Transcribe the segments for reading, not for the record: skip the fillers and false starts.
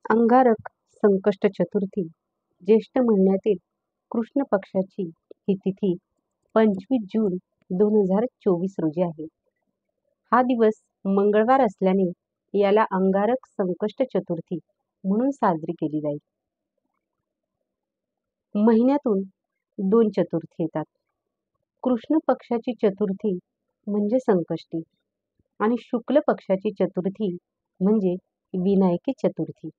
अंगारक संकष्ट चतुर्थी ज्येष्ठ महिन्यातील कृष्ण पक्षाची ही तिथी 25 जून 2024 रोजी आहे. हा दिवस मंगळवार असल्याने याला अंगारक संकष्ट चतुर्थी म्हणून साजरी केली जाईल. महिन्यातून 2 चतुर्थी येतात. कृष्ण पक्षाची चतुर्थी म्हणजे संकष्टी आणि शुक्ल पक्षाची चतुर्थी म्हणजे विनायकी चतुर्थी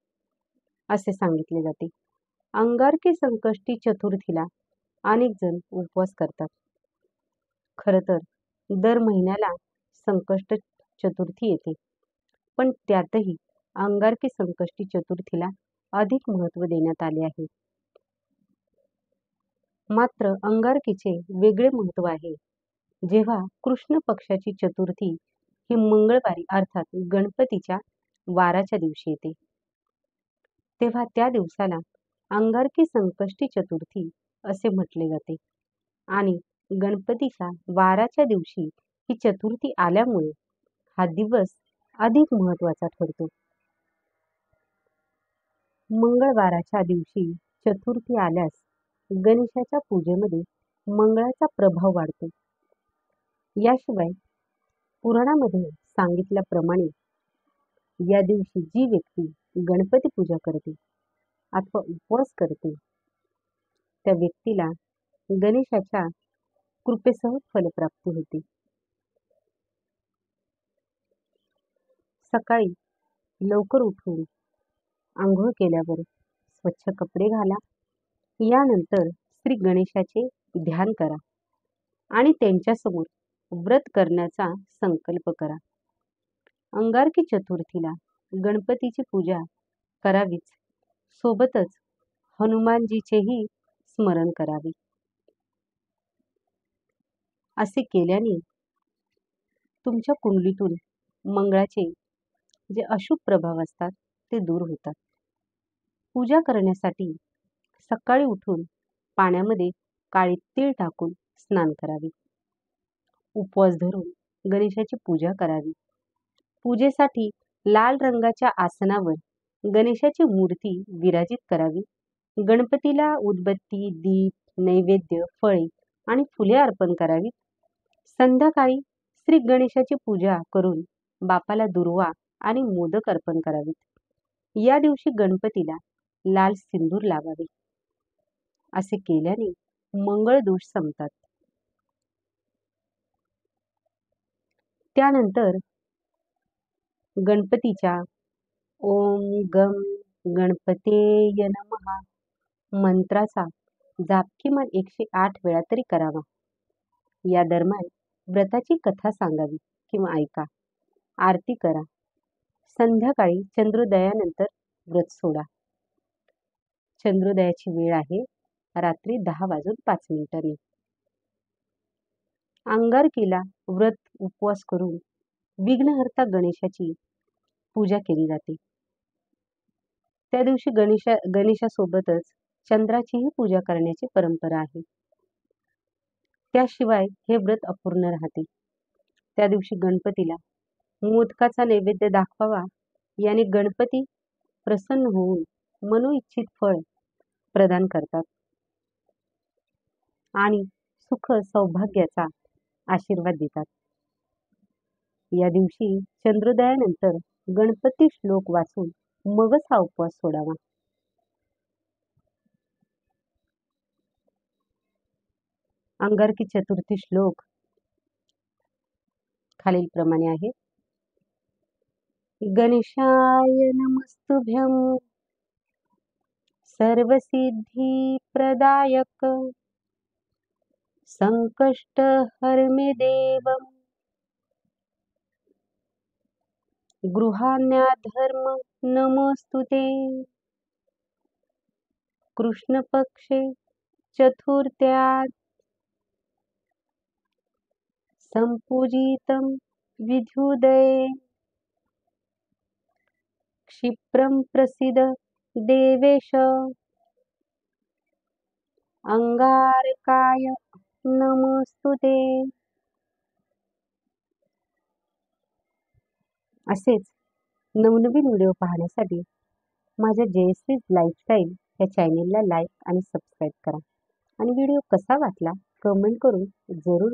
असे सांगितले जाते. अंगारकी संकष्टी चतुर्थीला अनेक जण उपवास करतात. खरं तर दर महिन्याला संकष्ट चतुर्थी येते, पण त्यातही अंगारकी संकष्टी चतुर्थीला अधिक महत्त्व देण्यात आले आहे. मात्र अंगारकीचे वेगळे महत्त्व आहे. जेव्हा कृष्ण पक्षाची चतुर्थी ही मंगळवारी अर्थात गणपतीच्या वाराच्या दिवशी येते, तेव्हा त्या दिवसाला अंगारकी संकष्टी चतुर्थी असे म्हटले जाते आणि गणपतीच्या वाराच्या दिवशी ही चतुर्थी आल्यामुळे हा दिवस अधिक महत्त्वाचा ठरतो. मंगळवाराच्या दिवशी चतुर्थी आल्यास गणेशाच्या पूजेमध्ये मंगळाचा प्रभाव वाढतो. याशिवाय पुराणामध्ये सांगितल्याप्रमाणे या दिवशी जी व्यक्ती गणपती पूजा करते अथवा उपवास करते त्या व्यक्तीला गणेशाच्या कृपेसह फलप्राप्ती होते. सकाळी लवकर उठून आंघोळ केल्यावर स्वच्छ कपडे घाला. यानंतर श्री गणेशाचे ध्यान करा आणि त्यांच्यासमोर व्रत करण्याचा संकल्प करा. अंगारकी चतुर्थीला गणपतीची पूजा करावीच, सोबतच हनुमानजीचेही स्मरण करावे. असे केल्याने तुमच्या कुंडलीतून मंगळाचे जे अशुभ प्रभाव असतात ते दूर होतात. पूजा करण्यासाठी सकाळी उठून पाण्यामध्ये काळे तीळ टाकून स्नान करावे. उपवास धरून गणेशाची पूजा करावी. पूजेसाठी लाल रंगाच्या आसनावर गणेशाची मूर्ती विराजित करावी. गणपतीला उदबत्ती, दीप, नैवेद्य, फळे आणि फुले अर्पण करावीत. संध्याकाळी श्री गणेशाची पूजा करून बापाला दुर्वा आणि मोदक अर्पण करावीत. या दिवशी गणपतीला लाल सिंदूर लावावे. असे केल्याने मंगळ दोष संपतात. त्यानंतर गणपतीच्या ओम गम गणपतेय नमः मंत्राचा जाप किमान 108 वेळा तरी करावा. या दरम्यान व्रताची कथा सांगावी किंवा ऐका. आरती करा. संध्याकाळी चंद्रोदयानंतर व्रत सोडा. चंद्रोदयाची वेळ आहे रात्री 10:05 अंगारकीला व्रत उपवास करून विघ्नहर्ता गणेशाची पूजा केली जाते. त्या दिवशी गणेशासोबतच चंद्राचीही पूजा करण्याची परंपरा आहे. त्याशिवाय हे व्रत अपूर्ण राहते. त्या दिवशी गणपतीला मोदकाचा नैवेद्य दाखवावा. याने गणपती प्रसन्न होऊन मनोइच्छित फळ प्रदान करतात आणि सुख सौभाग्याचा आशीर्वाद देतात. या दिवशी चंद्रोदयानंतर गणपती श्लोक वाचून मगच हा उपवास सोडावा. अंगारकी चतुर्थी श्लोक खालीलप्रमाणे आहे. गणेशाय नमस्तुभ्यं सर्वसिद्धी प्रदायक संकष्ट हरमे देवम गृहाण्याधर्म नमोस्तुते. कृष्ण पक्षे चतुर्थ्यात संपूजितं विद्युदये क्षिप्रं प्रसीद देवेश. अंगारकाय नमोस्तुते. असेच नवनवीन व्हिडिओ पाहण्यासाठी माझ्या जयश्री लाईफस्टाईल या चॅनेलला लाईक आणि सबस्क्राईब करा आणि व्हिडिओ कसा वाटला कमेंट करून जरूर